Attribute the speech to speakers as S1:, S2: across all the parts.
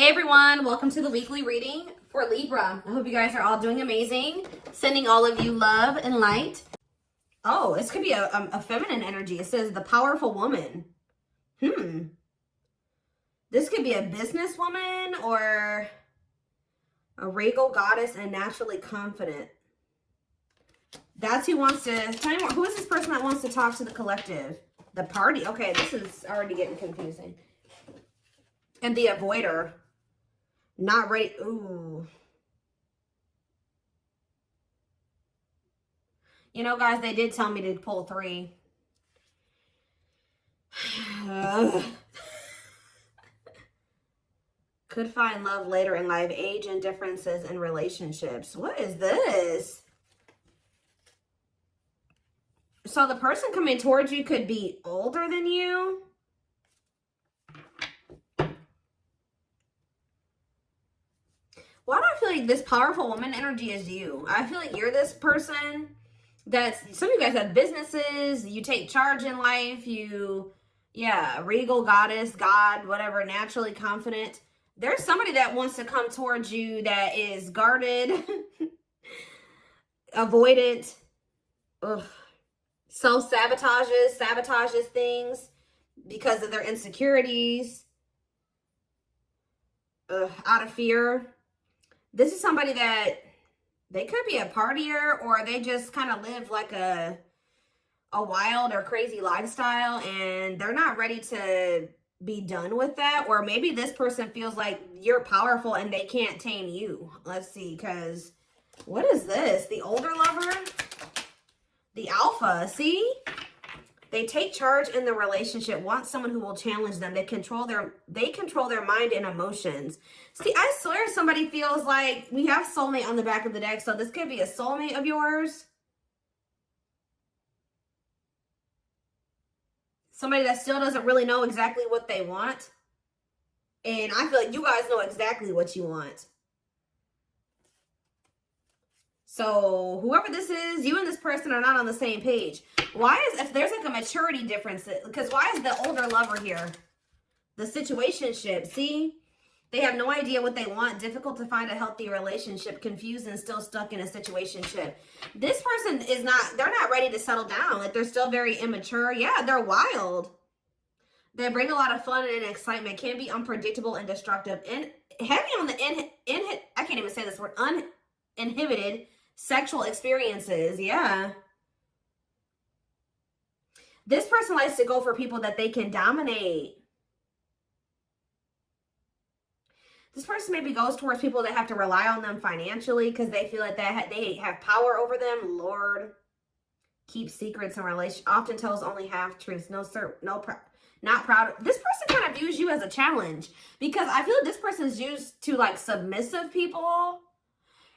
S1: Hey everyone, welcome to the weekly reading for Libra. I hope you guys are all doing amazing. Sending all of you love and light. Oh, this could be a feminine energy. It says the powerful woman. This could be a businesswoman or a regal goddess and naturally confident. That's who wants to, tell me more. Who is this person that wants to talk to the collective? The party. Okay, this is already getting confusing. And the avoider. Not ready. Ooh. You know, guys, they did tell me to pull 3. Could find love later in life. Age and differences in relationships. What is this? So the person coming towards you could be older than you. Why do I feel like this powerful woman energy is you? I feel like you're this person that's, some of you guys have businesses, you take charge in life, regal goddess, God, whatever, naturally confident. There's somebody that wants to come towards you that is guarded, avoidant, sabotages things because of their insecurities, out of fear. This is somebody that they could be a partier or they just kind of live like a wild or crazy lifestyle and they're not ready to be done with that. Or maybe this person feels like you're powerful and they can't tame you. Let's see, because what is this? The older lover? The alpha, see? They take charge in the relationship, want someone who will challenge them. They control their mind and emotions. See, I swear somebody feels like we have soulmate on the back of the deck, so this could be a soulmate of yours. Somebody that still doesn't really know exactly what they want. And I feel like you guys know exactly what you want. So whoever this is, you and this person are not on the same page. Why is, if there's like a maturity difference, because why is the older lover here? The situationship, see? They have no idea what they want. Difficult to find a healthy relationship. Confused and still stuck in a situationship. This person is not, they're not ready to settle down. Like they're still very immature. Yeah, they're wild. They bring a lot of fun and excitement. Can be unpredictable and destructive. And heavy on the, I can't even say this word, uninhibited sexual experiences. Yeah. This person likes to go for people that they can dominate. This person maybe goes towards people that have to rely on them financially because they feel like they have power over them. Lord, keep secrets in relation. Often tells only half truths. No, sir. No, not proud. This person kind of views you as a challenge because I feel like this person is used to like submissive people.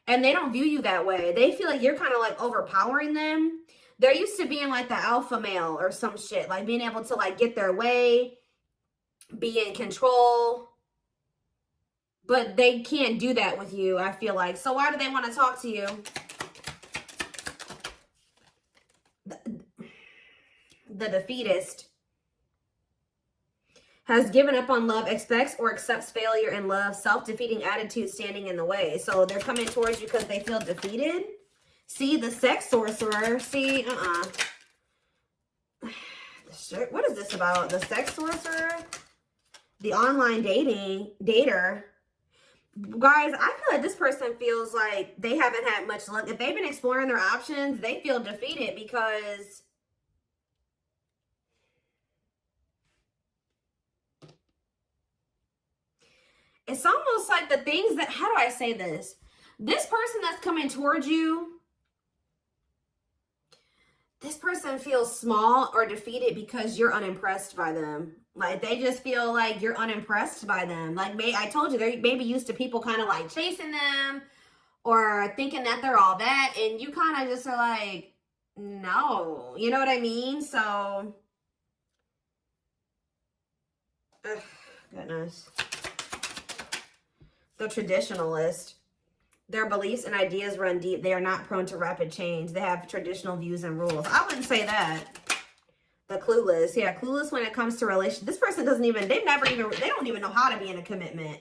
S1: And they don't view you that way. They feel like you're kind of like overpowering them. They're used to being like the alpha male or some shit. Like being able to like get their way, be in control. But they can't do that with you, I feel like. So why do they want to talk to you? The defeatist. Has given up on love, expects or accepts failure in love, self-defeating attitude standing in the way. So they're coming towards you because they feel defeated. See, the sex sorcerer. See, what is this about? The sex sorcerer? The online dater. Guys, I feel like this person feels like they haven't had much luck. If they've been exploring their options, they feel defeated because it's almost like the things that, how do I say this? This person that's coming towards you, this person feels small or defeated because you're unimpressed by them. Like they just feel like you're unimpressed by them. Like I told you, they're maybe used to people kind of like chasing them or thinking that they're all that. And you kind of just are like, no, you know what I mean? So, goodness. The traditionalist. Their beliefs and ideas run deep. They are not prone to rapid change. They have traditional views and rules. I wouldn't say that. The clueless. Yeah, clueless when it comes to relationships. This person doesn't even, they don't even know how to be in a commitment.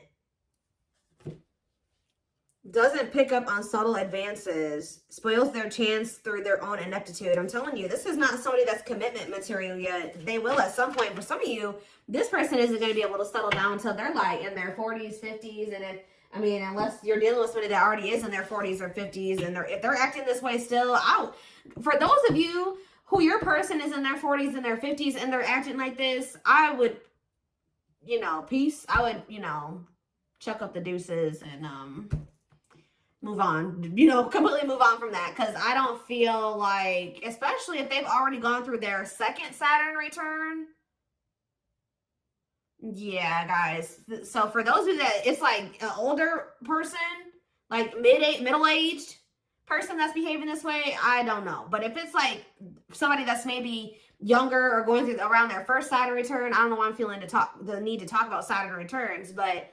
S1: Doesn't pick up on subtle advances, spoils their chance through their own ineptitude. I'm telling you, this is not somebody that's commitment material yet. They will at some point. For some of you, this person isn't going to be able to settle down until they're like in their 40s, 50s. And I mean, unless you're dealing with somebody that already is in their 40s or 50s, and if they're acting this way still, out. For those of you who your person is in their 40s and their 50s and they're acting like this, I would, you know, peace. I would, you know, chuck up the deuces and, move on, you know, completely move on from that, because I don't feel like, especially if they've already gone through their second Saturn return. Yeah, guys. So for those of you that it's like an older person, like middle-aged person that's behaving this way, I don't know. But if it's like somebody that's maybe younger or going through around their first Saturn return, I don't know why I'm feeling the need to talk about Saturn returns, but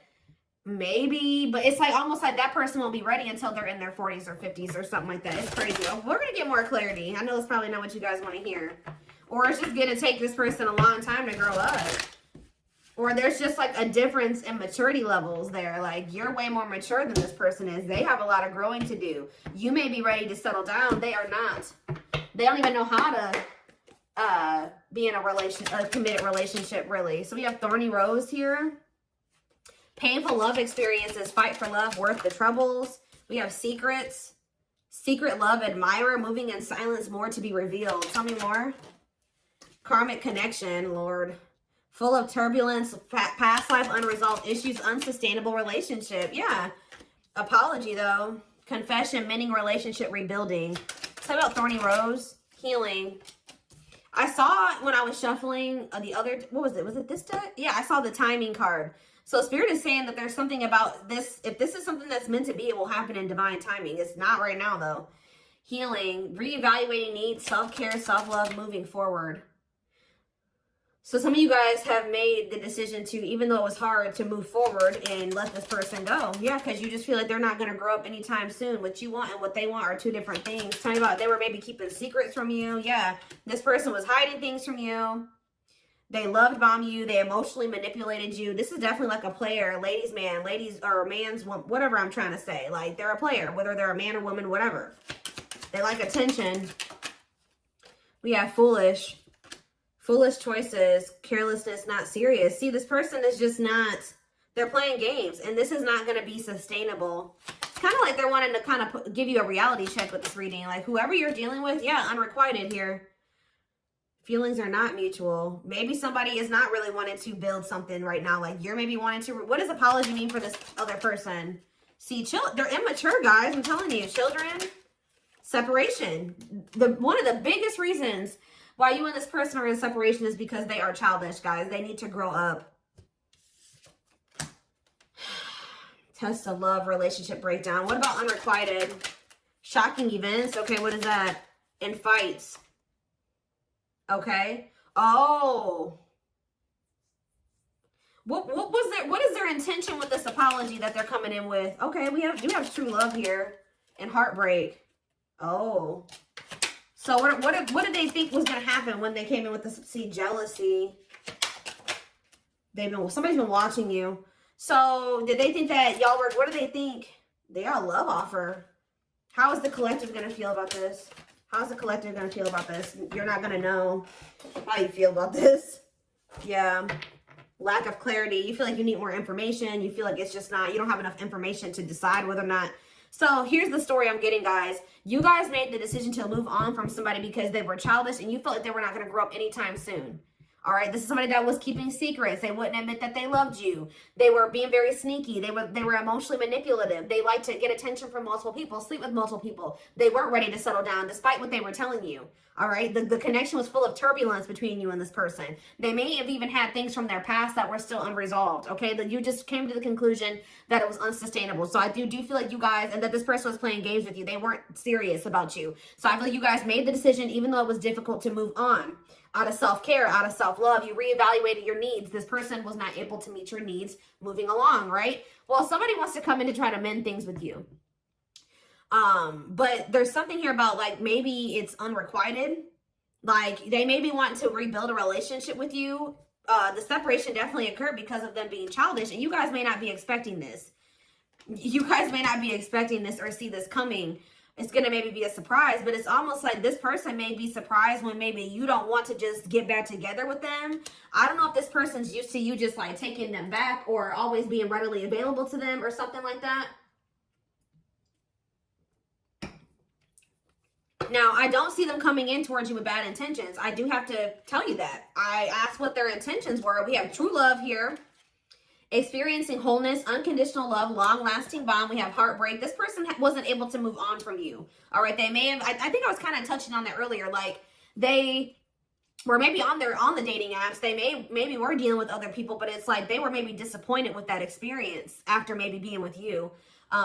S1: maybe, but it's like almost like that person won't be ready until they're in their 40s or 50s or something like that. It's crazy. We're going to get more clarity. I know it's probably not what you guys want to hear. Or it's just going to take this person a long time to grow up. Or there's just like a difference in maturity levels there. Like you're way more mature than this person is. They have a lot of growing to do. You may be ready to settle down. They are not. They don't even know how to be in a committed relationship, really. So we have Thorny Rose here. Painful love experiences, fight for love, worth the troubles. We have secrets, secret love, admirer, moving in silence, more to be revealed. Tell me more. Karmic connection, Lord. Full of turbulence, past life, unresolved issues, unsustainable relationship. Yeah. Apology, though. Confession, mending relationship, rebuilding. Tell me about Thorny Rose, healing. I saw when I was shuffling the other, what was it? Was it this deck? Yeah, I saw the timing card. So Spirit is saying that there's something about this. If this is something that's meant to be, it will happen in divine timing. It's not right now, though. Healing, reevaluating needs, self-care, self-love, moving forward. So some of you guys have made the decision to, even though it was hard, to move forward and let this person go. Yeah, because you just feel like they're not going to grow up anytime soon. What you want and what they want are two different things. Tell me about they were maybe keeping secrets from you. Yeah, this person was hiding things from you. They loved bomb you. They emotionally manipulated you. This is definitely like a player, ladies, man, ladies, or man's, whatever I'm trying to say. Like, they're a player, whether they're a man or woman, whatever. They like attention. We have foolish. Foolish choices, carelessness, not serious. See, this person is just not, they're playing games, and this is not going to be sustainable. It's kind of like they're wanting to kind of give you a reality check with this reading. Like, whoever you're dealing with, yeah, unrequited here. Feelings are not mutual. Maybe somebody is not really wanting to build something right now. Like you're maybe wanting to, what does apology mean for this other person? See, they're immature, guys. I'm telling you, children, separation. One of the biggest reasons why you and this person are in separation is because they are childish, guys. They need to grow up. Test of love, relationship breakdown. What about unrequited? Shocking events. Okay, what is that? And fights. Okay. Oh. What was their, what is their intention with this apology that they're coming in with? Okay, we do have true love here and heartbreak. Oh. So what did they think was going to happen when they came in with this? See, jealousy. Somebody's been watching you. So did they think that y'all were, what do they think? They are a love offer. How is the collective going to feel about this? How's the collective going to feel about this? You're not going to know how you feel about this. Yeah. Lack of clarity. You feel like you need more information. You feel like it's just not, you don't have enough information to decide whether or not. So here's the story I'm getting, guys. You guys made the decision to move on from somebody because they were childish and you felt like they were not going to grow up anytime soon. All right, this is somebody that was keeping secrets. They wouldn't admit that they loved you. They were being very sneaky. They were emotionally manipulative. They liked to get attention from multiple people, sleep with multiple people. They weren't ready to settle down despite what they were telling you. All right, the connection was full of turbulence between you and this person. They may have even had things from their past that were still unresolved. Okay, that you just came to the conclusion that it was unsustainable. So I do feel like you guys, and that this person was playing games with you. They weren't serious about you. So I feel like you guys made the decision, even though it was difficult, to move on. Out of self-care, out of self-love, you reevaluated your needs. This person was not able to meet your needs moving along, right? Well, somebody wants to come in to try to mend things with you. But there's something here about, like, maybe it's unrequited. Like, they maybe want to rebuild a relationship with you. The separation definitely occurred because of them being childish, and you guys may not be expecting this. You guys may not be expecting this or see this coming. It's going to maybe be a surprise, but it's almost like this person may be surprised when maybe you don't want to just get back together with them. I don't know if this person's used to you just like taking them back or always being readily available to them or something like that. Now, I don't see them coming in towards you with bad intentions. I do have to tell you that. I asked what their intentions were. We have true love here. Experiencing wholeness, unconditional love, long-lasting bond. We have heartbreak. This person wasn't able to move on from you. All right, they may have, I think I was kind of touching on that earlier. Like, they were maybe on the dating apps. They maybe were dealing with other people, but it's like they were maybe disappointed with that experience after maybe being with you.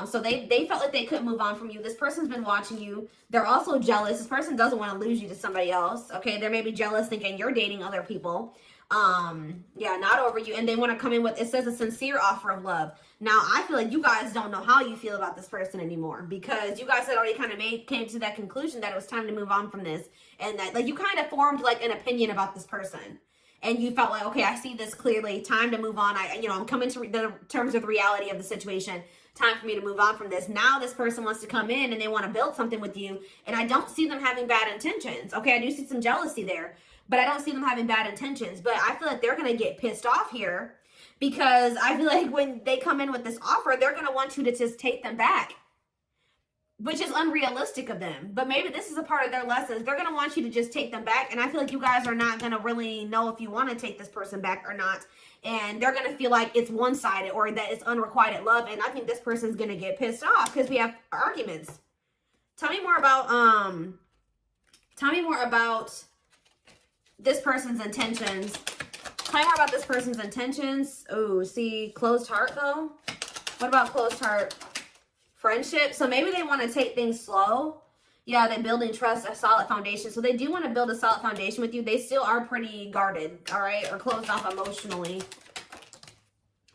S1: So they felt like they couldn't move on from you. This person's been watching you. They're also jealous. This person doesn't want to lose you to somebody else. Okay, they're maybe jealous thinking you're dating other people. Yeah, not over you. And they want to come in with, it says, a sincere offer of love. Now, I feel like you guys don't know how you feel about this person anymore, because you guys had already kind of came to that conclusion that it was time to move on from this, and that like you kind of formed like an opinion about this person, and you felt like, okay, I see this clearly, time to move on. I'm coming to the terms of the reality of the situation. Time for me to move on from this. Now this person wants to come in and they want to build something with you, and I don't see them having bad intentions. Okay, I do see some jealousy there, but I don't see them having bad intentions. But I feel like they're going to get pissed off here, because I feel like when they come in with this offer, they're going to want you to just take them back, which is unrealistic of them. But maybe this is a part of their lessons. They're going to want you to just take them back, and I feel like you guys are not going to really know if you want to take this person back or not. And they're going to feel like it's one-sided or that it's unrequited love. And I think this person's going to get pissed off because we have arguments. Tell me more about this person's intentions. Tell me more about this person's intentions. Oh, see, closed heart though. What about closed heart? Friendship. So maybe they want to take things slow. Yeah, they're building trust, a solid foundation. So they do want to build a solid foundation with you. They still are pretty guarded, all right, or closed off emotionally.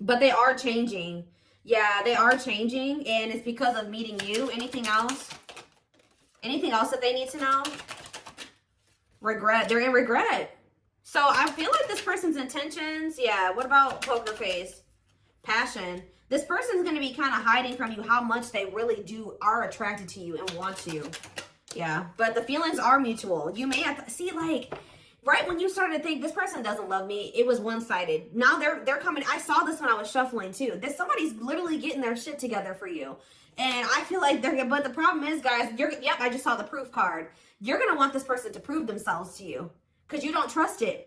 S1: But they are changing. Yeah, they are changing, and it's because of meeting you. Anything else? Anything else that they need to know? Regret. They're in regret. So I feel like this person's intentions, yeah, what about poker face? Passion. This person's going to be kind of hiding from you how much they really are attracted to you and want you. Yeah, but the feelings are mutual. You may have to see, like, right when you started to think this person doesn't love me, it was one-sided. Now they're coming. I saw this when I was shuffling too. Somebody's literally getting their shit together for you. And I feel like but the problem is, guys, yep, I just saw the proof card. You're going to want this person to prove themselves to you because you don't trust it.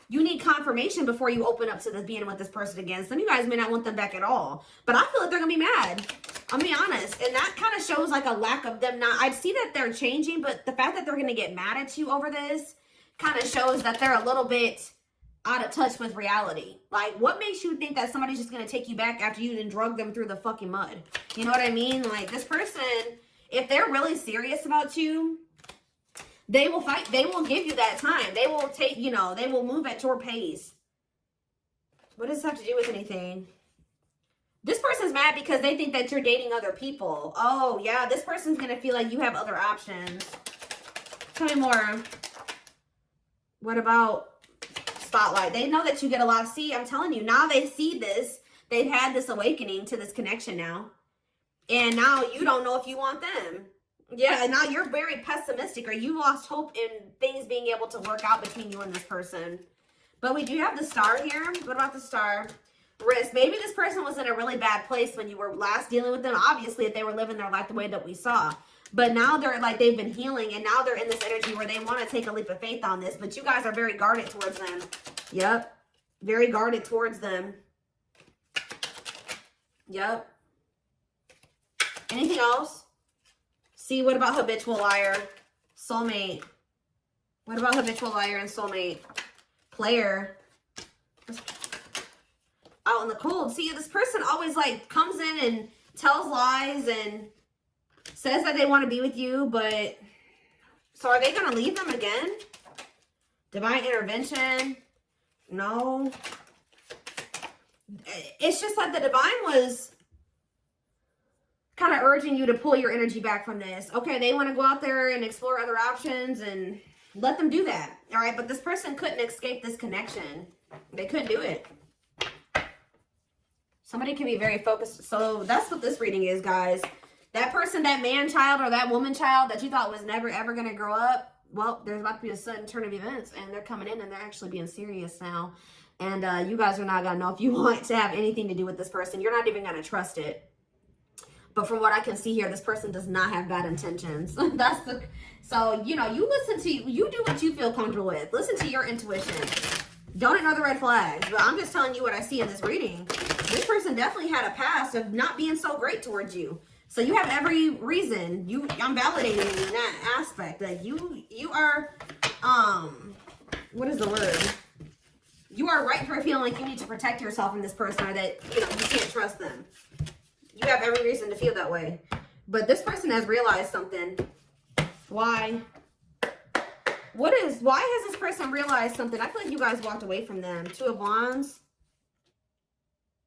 S1: You need confirmation before you open up to this being with this person again. Some of you guys may not want them back at all. But I feel like they're going to be mad. I'll be honest. And that kind of shows like a lack of them not. I see that they're changing, but the fact that they're going to get mad at you over this kind of shows that they're a little bit out of touch with reality. Like, what makes you think that somebody's just going to take you back after you done drug them through the fucking mud? You know what I mean? Like, this person, if they're really serious about you, they will fight. They will give you that time. They will take, they will move at your pace. What does this have to do with anything? This person's mad because they think that you're dating other people. Oh, yeah. This person's going to feel like you have other options. Tell me more. What about spotlight? They know that you get a lot. See, I'm telling you, now they see this. They've had this awakening to this connection now. And now you don't know if you want them. Yeah, and now you're very pessimistic, or you lost hope in things being able to work out between you and this person. But we do have the star here. What about the star? Risk. Maybe this person was in a really bad place when you were last dealing with them. Obviously, if they were living their life the way that we saw. But now they're like, they've been healing, and now they're in this energy where they want to take a leap of faith on this. But you guys are very guarded towards them. Yep. Very guarded towards them. Yep. Anything else? See, what about habitual liar? Soulmate. What about habitual liar and soulmate? Player. Out in the cold. See, this person always like comes in and tells lies and says that they want to be with you, but so are they going to leave them again? Divine intervention? No. It's just like the divine was kind of urging you to pull your energy back from this. Okay, they want to go out there and explore other options, and let them do that. All right, but this person couldn't escape this connection. They couldn't do it. Somebody can be very focused. So that's what this reading is, guys. That person, that man child or that woman child that you thought was never, ever going to grow up, well, there's about to be a sudden turn of events, and they're coming in and they're actually being serious now. And you guys are not going to know if you want to have anything to do with this person. You're not even going to trust it. But from what I can see here, this person does not have bad intentions. So, you know, you listen to, you do what you feel comfortable with. Listen to your intuition. Don't ignore the red flags. But I'm just telling you what I see in this reading. This person definitely had a past of not being so great towards you. So you have every reason. I'm validating you in that aspect. That you are, what is the word? You are right for feeling like you need to protect yourself from this person, or that, you know, you can't trust them. You have every reason to feel that way. But this person has realized something. Why? Why has this person realized something? I feel like you guys walked away from them. Two of Wands.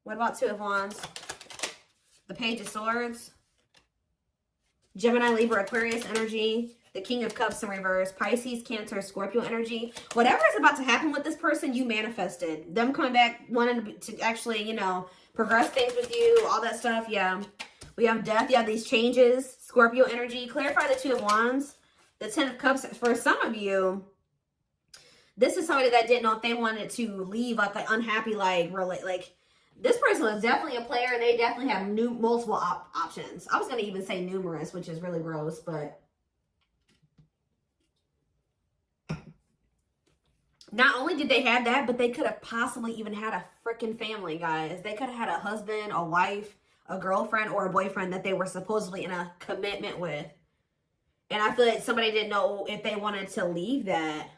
S1: What about Two of Wands? The Page of Swords. Gemini, Libra, Aquarius energy. The King of Cups in reverse. Pisces, Cancer, Scorpio energy. Whatever is about to happen with this person, you manifested. Them coming back, wanting to actually, you know, progress things with you, all that stuff. Yeah. We have death. Yeah, these changes. Scorpio energy. Clarify the Two of Wands. The Ten of Cups. For some of you, this is somebody that didn't know if they wanted to leave like an unhappy, like this person was definitely a player, and they definitely have multiple options. I was going to even say numerous, which is really gross, but not only did they have that, but they could have possibly even had a freaking family, guys. They could have had a husband, a wife, a girlfriend, or a boyfriend that they were supposedly in a commitment with. And I feel like somebody didn't know if they wanted to leave that.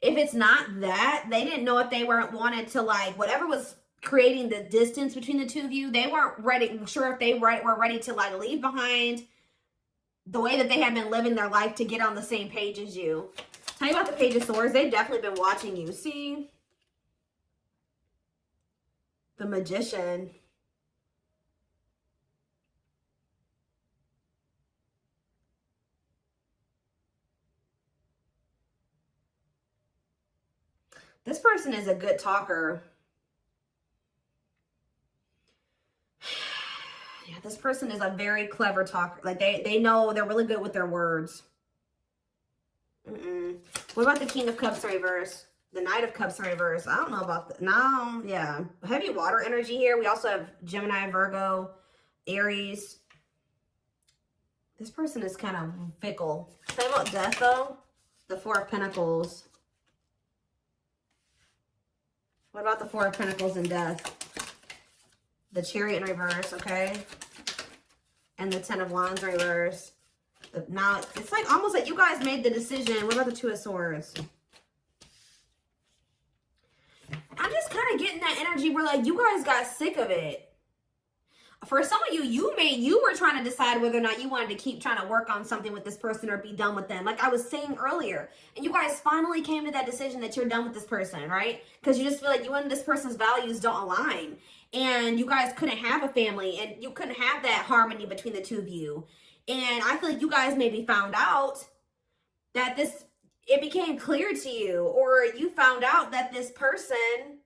S1: If it's not that, they didn't know if they wanted to, like, whatever was creating the distance between the two of you, they weren't sure if they were ready to, like, leave behind the way that they had been living their life to get on the same page as you. Tell you about the Page of Swords. They've definitely been watching you. See? The Magician. This person is a good talker. Yeah, this person is a very clever talker. Like, they know they're really good with their words. What about the King of Cups in reverse? The Knight of Cups in reverse. I don't know about that. No, yeah. Heavy water energy here. We also have Gemini, Virgo, Aries. This person is kind of fickle. Tell me about death, though. The Four of Pentacles. What about the Four of Pentacles and death? The Chariot in reverse, okay? And the Ten of Wands in reverse. Now, it's like almost like you guys made the decision. What about the Two of Swords? I'm just kind of getting that energy where, like, you guys got sick of it. For some of you, you were trying to decide whether or not you wanted to keep trying to work on something with this person or be done with them. Like I was saying earlier. And you guys finally came to that decision that you're done with this person, right? Because you just feel like you and this person's values don't align. And you guys couldn't have a family. And you couldn't have that harmony between the two of you. And I feel like you guys maybe found out that it became clear to you. Or you found out that this person,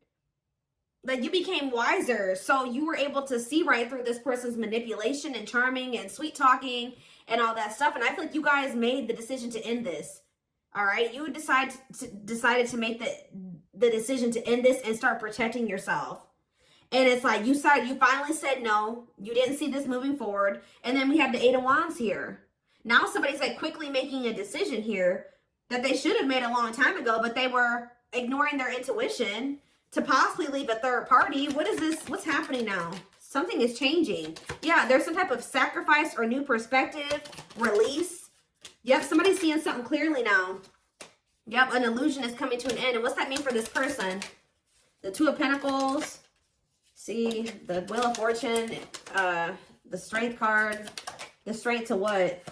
S1: like, you became wiser, so you were able to see right through this person's manipulation and charming and sweet talking and all that stuff. And I feel like you guys made the decision to end this. All right, you decided to make the decision to end this and start protecting yourself. And it's like you finally said no. You didn't see this moving forward, and then we have the Eight of Wands here. Now somebody's like quickly making a decision here that they should have made a long time ago, but they were ignoring their intuition to possibly leave a third party. What is this? What's happening now? Something is changing. Yeah, there's some type of sacrifice or new perspective, release. Yep, somebody's seeing something clearly now. Yep, an illusion is coming to an end. And what's that mean for this person? The Two of Pentacles. See, the Wheel of Fortune. The Strength card. The Strength to what?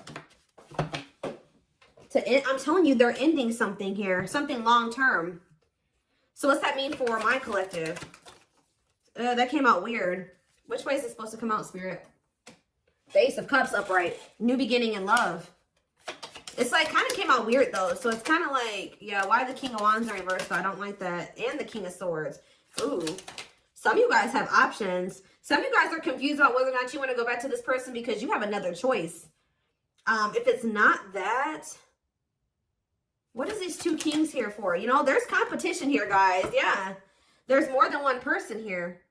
S1: To end. I'm telling you, they're ending something here. Something long term. So what's that mean for my collective? That came out weird. Which way is it supposed to come out, Spirit? The Ace of Cups upright. New beginning in love. It's like kind of came out weird though. So it's kind of like, yeah, why the King of Wands in reverse? So I don't like that. And the King of Swords. Ooh. Some of you guys have options. Some of you guys are confused about whether or not you want to go back to this person because you have another choice. If it's not that, what is these 2 kings here for? You know, there's competition here, guys. Yeah. There's more than one person here.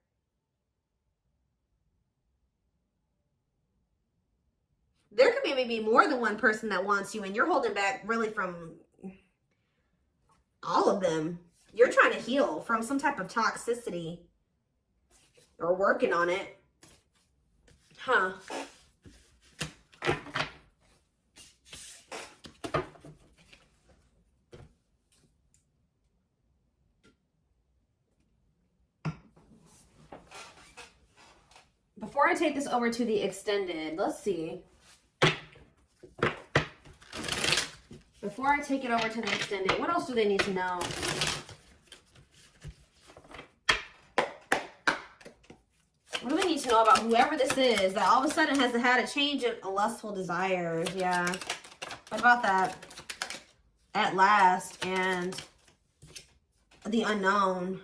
S1: There could be maybe more than one person that wants you, and you're holding back really from all of them. You're trying to heal from some type of toxicity or working on it. Huh. Before I take this over to the extended, let's see. Before I take it over to the extended, what else do they need to know? What do they need to know about whoever this is that all of a sudden has had a change of lustful desires? Yeah. What about that? At last, and the unknown.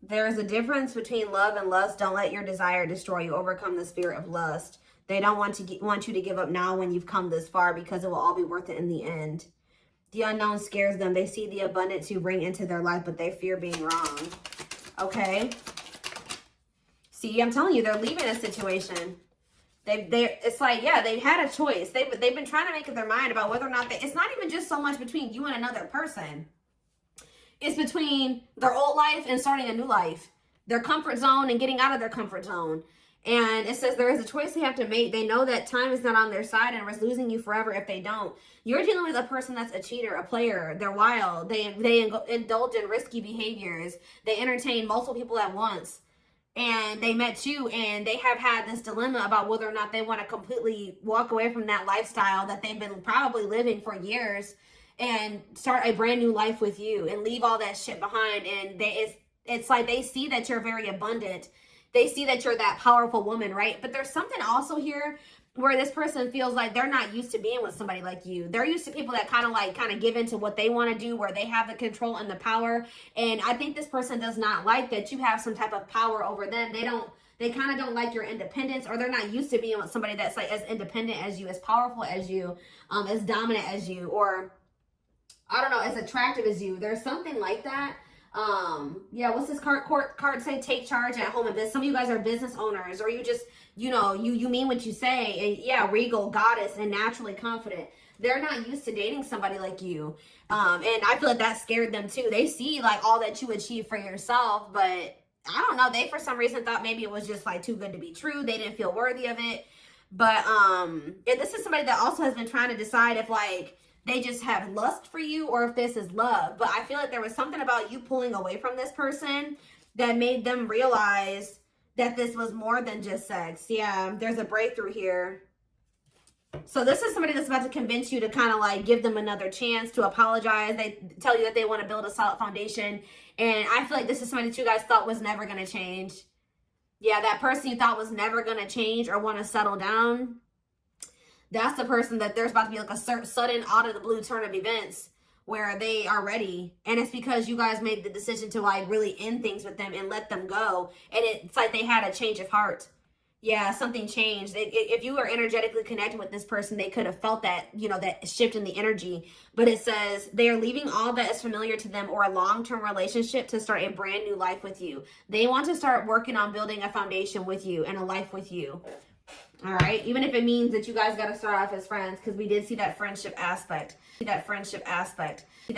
S1: There is a difference between love and lust. Don't let your desire destroy you. Overcome the spirit of lust. They don't want you to give up now when you've come this far, because it will all be worth it in the end. The unknown scares them. They see the abundance you bring into their life, but they fear being wrong. Okay. See, I'm telling you, they're leaving a situation. It's like, yeah, they've had a choice. They've been trying to make up their mind about whether or not it's not even just so much between you and another person. It's between their old life and starting a new life. Their comfort zone and getting out of their comfort zone. And it says there is a choice they have to make. They know that time is not on their side and is losing you forever if they don't. You're dealing with a person that's a cheater, a player. They're wild. They indulge in risky behaviors. They entertain multiple people at once. And they met you, and they have had this dilemma about whether or not they want to completely walk away from that lifestyle that they've been probably living for years and start a brand new life with you and leave all that shit behind. And it's like they see that you're very abundant. They see that you're that powerful woman, right? But there's something also here where this person feels like they're not used to being with somebody like you. They're used to people that kind of give into what they want to do, where they have the control and the power. And I think this person does not like that you have some type of power over them. They kind of don't like your independence, or they're not used to being with somebody that's like as independent as you, as powerful as you, as dominant as you, or I don't know, as attractive as you. There's something like that. Yeah, what's this card say? Take charge at home and business. Some of you guys are business owners, or you just, you know, you mean what you say. And yeah, regal, goddess, and naturally confident. They're not used to dating somebody like you. And I feel like that scared them too. They see like all that you achieve for yourself, but I don't know, they for some reason thought maybe it was just like too good to be true. They didn't feel worthy of it. But this is somebody that also has been trying to decide if like they just have lust for you or if this is love. But I feel like there was something about you pulling away from this person that made them realize that this was more than just sex. Yeah, there's a breakthrough here. So this is somebody that's about to convince you to kind of like give them another chance, to apologize. They tell you that they want to build a solid foundation. And I feel like this is somebody that you guys thought was never going to change. Yeah, that person you thought was never going to change or want to settle down. That's the person that there's about to be like a sudden out of the blue turn of events where they are ready. And it's because you guys made the decision to like really end things with them and let them go. And it's like they had a change of heart. Yeah, something changed. If you were energetically connected with this person, they could have felt that, you know, that shift in the energy. But it says they are leaving all that is familiar to them or a long-term relationship to start a brand new life with you. They want to start working on building a foundation with you and a life with you. All right, even if it means that you guys got to start off as friends, because we did see that friendship aspect.